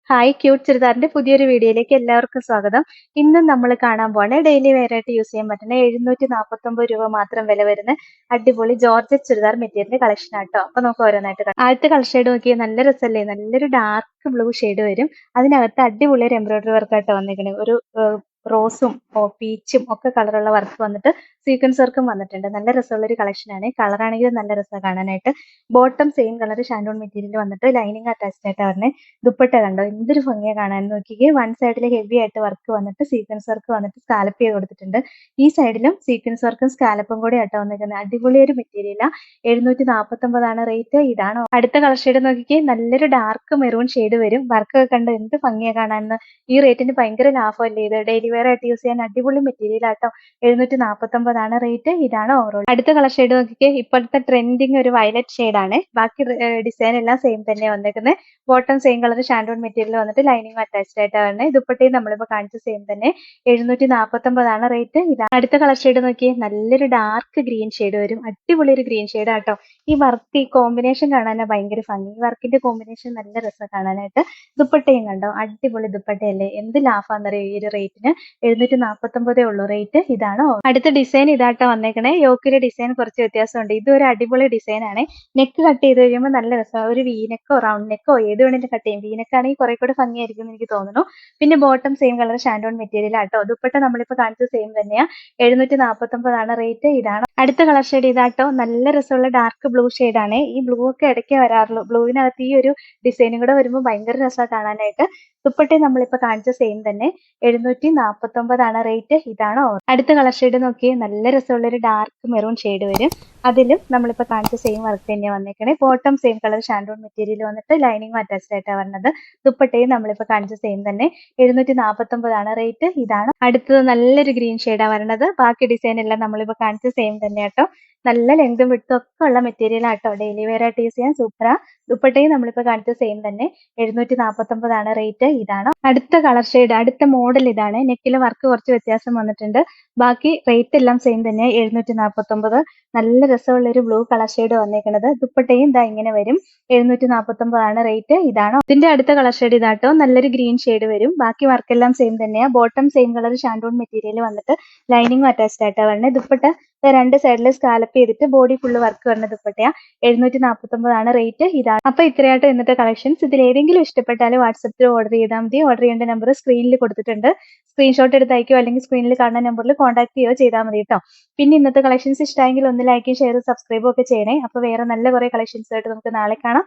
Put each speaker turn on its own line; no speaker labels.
Hi cute ചുരിദാറിന്റെ പുതിയൊരു വീഡിയോയിലേക്ക് എല്ലാവർക്കും സ്വാഗതം. ഇന്നും നമ്മൾ കാണാൻ പോണേ ഡെയിലി വെയർ ആയിട്ട് യൂസ് ചെയ്യാൻ പറ്റുന്ന 749 രൂപ മാത്രം വില വരുന്ന അടിപൊളി ജോർജറ്റ് ചുരിദാർ മെറ്റീരിയലിന്റെ കളക്ഷൻ ആട്ടോ. അപ്പൊ നമുക്ക് ഓരോന്നായിട്ട് കാണാം. ആദ്യത്തെ കളർ ഷെയ്ഡ് നോക്കിയാൽ നല്ല രസമല്ലേ, നല്ലൊരു ഡാർക്ക് ബ്ലൂ ഷെയ്ഡ് വരും. അതിനകത്ത് അടിപൊളി ഒരു എംബ്രോയിഡറി വർക്കായിട്ട് വന്നിരിക്കണേ. ഒരു റോസും പീച്ചും ഒക്കെ കളറുള്ള വർക്ക് വന്നിട്ട് സീക്വൻസ് വർക്കും വന്നിട്ടുണ്ട്. നല്ല രസമുള്ള ഒരു കളക്ഷൻ ആണ്. കളർ ആണെങ്കിലും നല്ല രസമാണ് കാണാനായിട്ട്. ബോട്ടം സെയിം കളർ ഷാൻഡോൺ മെറ്റീരിയൽ വന്നിട്ട് ലൈനിങ് അറ്റാച്ച്ഡ് ആയിട്ട് പറഞ്ഞത്. ദുപ്പട്ട കണ്ടോ എന്തൊരു ഭംഗിയാ കാണാൻ. നോക്കിക്കേ, വൺ സൈഡിൽ ഹെവി ആയിട്ട് വർക്ക് വന്നിട്ട് സീക്വൻസ് വർക്ക് വന്നിട്ട് സ്കാലപ്പ് ചെയ്ത് കൊടുത്തിട്ടുണ്ട്. ഈ സൈഡിലും സീക്വൻസ് വർക്കും സ്കാലപ്പും കൂടെ ആട്ടോ വന്നിരിക്കുന്നത്. അടിപൊളി ഒരു മെറ്റീരിയലാ. 749 റേറ്റ്. ഇതാണ് അടുത്ത കളർ ഷെയ്ഡ്. നോക്കിക്കേ, നല്ലൊരു ഡാർക്ക് മെറൂൺ ഷെയ്ഡ് വരും. വർക്കൊക്കെ കണ്ടോ എന്ത് ഭംഗിയാ കാണാൻ. ഈ റേറ്റിന് ഭയങ്കര ലാഭമല്ലേ ഇത്. ഡെയിലി വെയർ ആയിട്ട് യൂസ് ചെയ്യാൻ അടിപൊളി മെറ്റീരിയൽ ആട്ടോ. 749 റേറ്റ്. ഇതാണ് ഓവറോൾ. അടുത്ത കളർ ഷെയ്ഡ് നോക്കിക്കേ, ഇപ്പോഴത്തെ ട്രെൻഡിങ് ഒരു വയലറ്റ് ഷെയ്ഡാണ്. ബാക്കി ഡിസൈൻ എല്ലാം സെയിം തന്നെ വന്നേക്കുന്നത്. ബോട്ടം സെയിം കളർ ഷാൻഡോൺ മെറ്റീരിയൽ വന്നിട്ട് ലൈനിങ് അറ്റാച്ച്ഡ് ആയിട്ടാണ് വരുന്നത്. ദുപ്പട്ടയും നമ്മളിപ്പോൾ കാണിച്ച സെയിം തന്നെ. 749 റേറ്റ്. ഇതാണ് അടുത്ത കളർ ഷെയ്ഡ്. നോക്കിയേ, നല്ലൊരു ഡാർക്ക് ഗ്രീൻ ഷെയ്ഡ് വരും. അടിപൊളി ഒരു ഗ്രീൻ ഷെയ്ഡ് ആട്ടോ. ഈ വർക്ക്, ഈ കോമ്പിനേഷൻ കാണാനാ ഭയങ്കര ഭംഗി. ഈ വർക്കിന്റെ കോമ്പിനേഷൻ നല്ല രസം കാണാനായിട്ട്. ദുപ്പട്ടയും കണ്ടോ, അടിപൊളി ദുപ്പട്ടയല്ലേ. എന്ത് ലാഭാന്നറിയോ ഈ ഒരു റേറ്റിന്. 749 ഉള്ളൂ റേറ്റ്. ഇതാണ് അടുത്ത ഡിസൈൻ. ഇതാട്ടോ വന്നേക്കണേ. യോക്കിലെ ഡിസൈൻ കുറച്ച് വ്യത്യാസമുണ്ട്. ഇത് ഒരു അടിപൊളി ഡിസൈൻ ആണ്. നെക്ക് കട്ട് ചെയ്ത് കഴിയുമ്പോൾ നല്ല രസമാണ്. ഒരു വീനെക്കോ റൗണ്ട് നെക്കോ ഏത് വേണമെങ്കിലും കട്ട് ചെയ്യും. വീനെക്ക് ആണെങ്കിൽ കുറെ കൂടെ ഭംഗിയായിരിക്കും എന്ന് എനിക്ക് തോന്നുന്നു. പിന്നെ ബോട്ടം സെയിം കളർ ഷാൻഡോൺ മെറ്റീരിയൽ ആട്ടോ. ദുപ്പട്ട നമ്മളിപ്പോൾ കാണിച്ചത് സെയിം തന്നെയാ. 749 റേറ്റ്. ഇതാണ് അടുത്ത കളർ ഷെയ്ഡ്. ഇതാട്ടോ, നല്ല രസമുള്ള ഡാർക്ക് ബ്ലൂ ആണ്. ഈ ബ്ലൂ ഒക്കെ ഇടയ്ക്ക് വരാറുള്ളൂ. ബ്ലൂവിനകത്ത് ഈ ഒരു ഡിസൈനും കൂടെ വരുമ്പോൾ ഭയങ്കര രസമാണ് കാണാനായിട്ട്. ദുപ്പട്ടയും നമ്മളിപ്പോൾ കാണിച്ച സെയിം തന്നെ. 749 റേറ്റ്. ഇതാണ് അടുത്ത കളർ ഷെയ്ഡ്. നോക്കിയേ, നല്ല രസമുള്ള ഒരു ഡാർക്ക് മെറൂൺ ഷെയ്ഡ് വരും. അതിലും നമ്മളിപ്പോൾ കാണിച്ച സെയിം വർക്ക് തന്നെയാണ് വന്നേക്കണേ. ബോട്ടം സെയിം കളർ ഷാൻഡോൺ മെറ്റീരിയൽ വന്നിട്ട് ലൈനിങ് അറ്റാച്ച്ഡ് ആയിട്ടാണ് വരുന്നത്. ദുപ്പട്ടയും നമ്മളിപ്പോൾ കാണിച്ച സെയിം തന്നെ. 749 റേറ്റ്. ഇതാണ് അടുത്തത്. നല്ലൊരു ഗ്രീൻ ഷെയ്ഡാണ് വരുന്നത്. ബാക്കി ഡിസൈൻ എല്ലാം നമ്മളിപ്പോൾ കാണിച്ച സെയിം തന്നെ കേട്ടോ. നല്ല ലെങ്തും വിഡ്ത്തും ഒക്കെ ഉള്ള മെറ്റീരിയൽ ആട്ടോ. ഡെയിലി വെയർ ആയിട്ട് യൂസ് ചെയ്യാൻ സൂപ്പറാ. ദുപ്പട്ടയും നമ്മളിപ്പോൾ കാണിച്ച സെയിം തന്നെ. 749 റേറ്റ്. ഇതാണ് അടുത്ത കളർ ഷെയ്ഡ്. അടുത്ത മോഡൽ ഇതാണ്. നെക്കിലെ വർക്ക് കുറച്ച് വ്യത്യാസം വന്നിട്ടുണ്ട്. ബാക്കി റേറ്റ് എല്ലാം സെയിം തന്നെ. 749. നല്ല രസമുള്ള ഒരു ബ്ലൂ കളർ ഷെയ്ഡ് വന്നേക്കുന്നത്. ദുപ്പട്ടയും ഇതാ ഇങ്ങനെ വരും. 749 റേറ്റ്. ഇതാണ് ഇതിന്റെ അടുത്ത കളർ ഷെയ്ഡ്. ഇതാട്ടോ, നല്ലൊരു ഗ്രീൻ ഷെയ്ഡ് വരും. ബാക്കി വർക്ക് എല്ലാം സെയിം തന്നെയാ. ബോട്ടം സെയിം കളർ ഷാൻഡോൺ മെറ്റീരിയൽ വന്നിട്ട് ലൈനിങ് അറ്റാച്ച്ഡ് ആയിട്ടാണ് വരുന്നത്. ദുപ്പട്ട രണ്ട് സൈഡിൽ സ്കാലപ്പ് ചെയ്തിട്ട് ബോഡി ഫുള്ള് വർക്ക് വരുന്ന ദുപ്പട്ടയാ. 749 റേറ്റ്. ഇതാണ്. അപ്പൊ ഇത്രയാട്ടോ ഇന്നത്തെ കളക്ഷൻസ്. ഇതിൽ ഏതെങ്കിലും ഇഷ്ടപ്പെട്ടാൽ വാട്സപ്പിൽ ഓർഡർ ചെയ്താൽ മതി. ഓർഡർ ചെയ്യേണ്ട നമ്പർ സ്ക്രീനിൽ കൊടുത്തിട്ടുണ്ട്. സ്ക്രീൻഷോട്ട് എടുത്ത് അയക്കോ അല്ലെങ്കിൽ സ്ക്രീനിൽ കാണുന്ന നമ്പറിൽ കോൺടാക്ട് ചെയ്യുകയോ ചെയ്താൽ മതി കേട്ടോ. പിന്നെ ഇന്നത്തെ കളക്ഷൻസ് ഇഷ്ടമായെങ്കിൽ ഒന്ന് ലൈക്കും ഷെയറും സബ്സ്ക്രൈബും ഒക്കെ ചെയ്യണേ. അപ്പൊ വേറെ നല്ല കുറെ കളക്ഷൻസ് ആയിട്ട് നമുക്ക് നാളെ കാണാം.